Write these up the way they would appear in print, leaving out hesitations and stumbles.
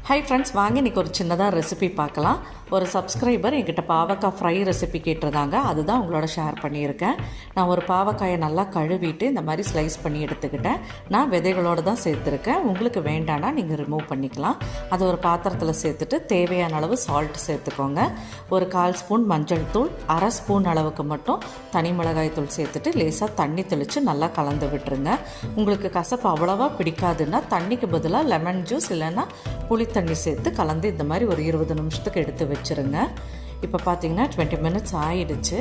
Hi friends, வாங்க இன்றைக்கி ஒரு சின்னதாக ரெசிபி பார்க்கலாம். ஒரு சப்ஸ்கிரைபர் என்கிட்ட பாவக்காய் ஃப்ரை ரெசிபி கேட்டிருந்தாங்க. அதுதான் உங்களோட ஷேர் பண்ணியிருக்கேன். நான் ஒரு பாவக்காயை நல்லா கழுவிட்டு இந்த மாதிரி ஸ்லைஸ் பண்ணி எடுத்துக்கிட்டேன். நான் விதைகளோடு தான் சேர்த்துருக்கேன். உங்களுக்கு வேண்டான்னா நீங்கள் ரிமூவ் பண்ணிக்கலாம். அதை ஒரு பாத்திரத்தில் சேர்த்துட்டு தேவையான அளவு சால்ட் சேர்த்துக்கோங்க. ஒரு 1/4 ஸ்பூன் மஞ்சள் தூள், 1/2 ஸ்பூன் அளவுக்கு மட்டும் தனி மிளகாய் தூள் சேர்த்துட்டு லேசாக தண்ணி தெளித்து நல்லா கலந்து விட்டுருங்க. உங்களுக்கு கசப்பு அவ்வளோவா பிடிக்காதுன்னா தண்ணிக்கு பதிலாக லெமன் ஜூஸ் இல்லைன்னா புளி தண்ணி சேர்த்து கலந்து இந்த மாதிரி ஒரு 20 நிமிஷத்துக்கு எடுத்து வச்சுருங்க. இப்போ பார்த்தீங்கன்னா 20 மினிட்ஸ் ஆகிடுச்சு.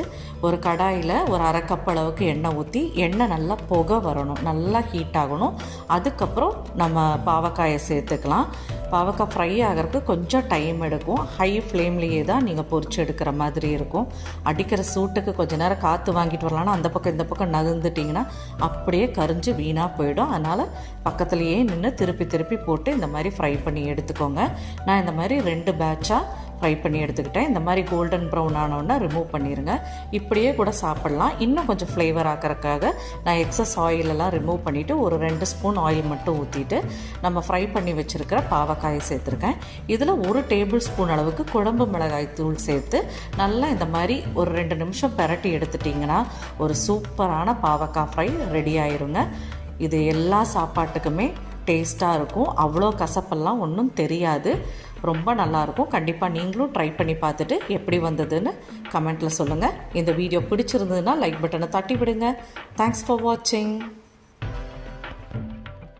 ஒரு கடாயில் ஒரு 1/2 கப் அளவுக்கு எண்ணெய் ஊற்றி எண்ணெய் நல்லா புகை வரணும், நல்லா ஹீட் ஆகணும். அதுக்கப்புறம் நம்ம பாவக்காயை சேர்த்துக்கலாம். பாவக்காய் ஃப்ரை ஆகிறதுக்கு கொஞ்சம் டைம் எடுக்கும். ஹை ஃப்ளேம்லேயே தான் நீங்கள் பொரிச்சு எடுக்கிற மாதிரி இருக்கும். அடிக்கிற சூட்டுக்கு கொஞ்சம் நேரம் காற்று வாங்கிட்டு வரலான்னா அந்த பக்கம் இந்த பக்கம் நகர்ந்துட்டிங்கன்னா அப்படியே கரிஞ்சு வீணாக போயிடும். அதனால் பக்கத்துலேயே நின்று திருப்பி திருப்பி போட்டு இந்த மாதிரி ஃப்ரை பண்ணி எடுத்துக்கோங்க. நான் இந்த மாதிரி 2 பேட்சாக ஃப்ரை பண்ணி எடுத்துக்கிட்டேன். இந்த மாதிரி கோல்டன் ப்ரௌன் ஆனோன்னா ரிமூவ் பண்ணிடுங்க. இப்படியே கூட சாப்பிட்லாம். இன்னும் கொஞ்சம் ஃப்ளேவர் ஆக்கிறதுக்காக நான் எக்ஸஸ் ஆயிலெல்லாம் ரிமூவ் பண்ணிவிட்டு ஒரு 2 ஸ்பூன் ஆயில் மட்டும் ஊற்றிட்டு நம்ம ஃப்ரை பண்ணி வச்சுருக்கிற பாவக்காயை சேர்த்துருக்கேன். இதில் 1 டேபிள் ஸ்பூன் அளவுக்கு குழம்பு மிளகாய் தூள் சேர்த்து நல்லா இந்த மாதிரி ஒரு 2 நிமிஷம் பெரட்டி எடுத்துட்டிங்கன்னா ஒரு சூப்பரான பாவக்காய் ஃப்ரை ரெடி ஆயிருங்க. இது எல்லா சாப்பாட்டுக்குமே டேஸ்ட்டாக இருக்கும். அவ்வளோ கசப்பெல்லாம் ஒன்றும் தெரியாது. ரொம்ப நல்லாயிருக்கும். கண்டிப்பாக நீங்களும் ட்ரை பண்ணி பார்த்துட்டு எப்படி வந்ததுன்னு கமெண்ட்டில் சொல்லுங்கள். இந்த வீடியோ பிடிச்சிருந்ததுன்னா லைக் பட்டனை தட்டி விடுங்க. தேங்க்ஸ் ஃபார் வாட்சிங்.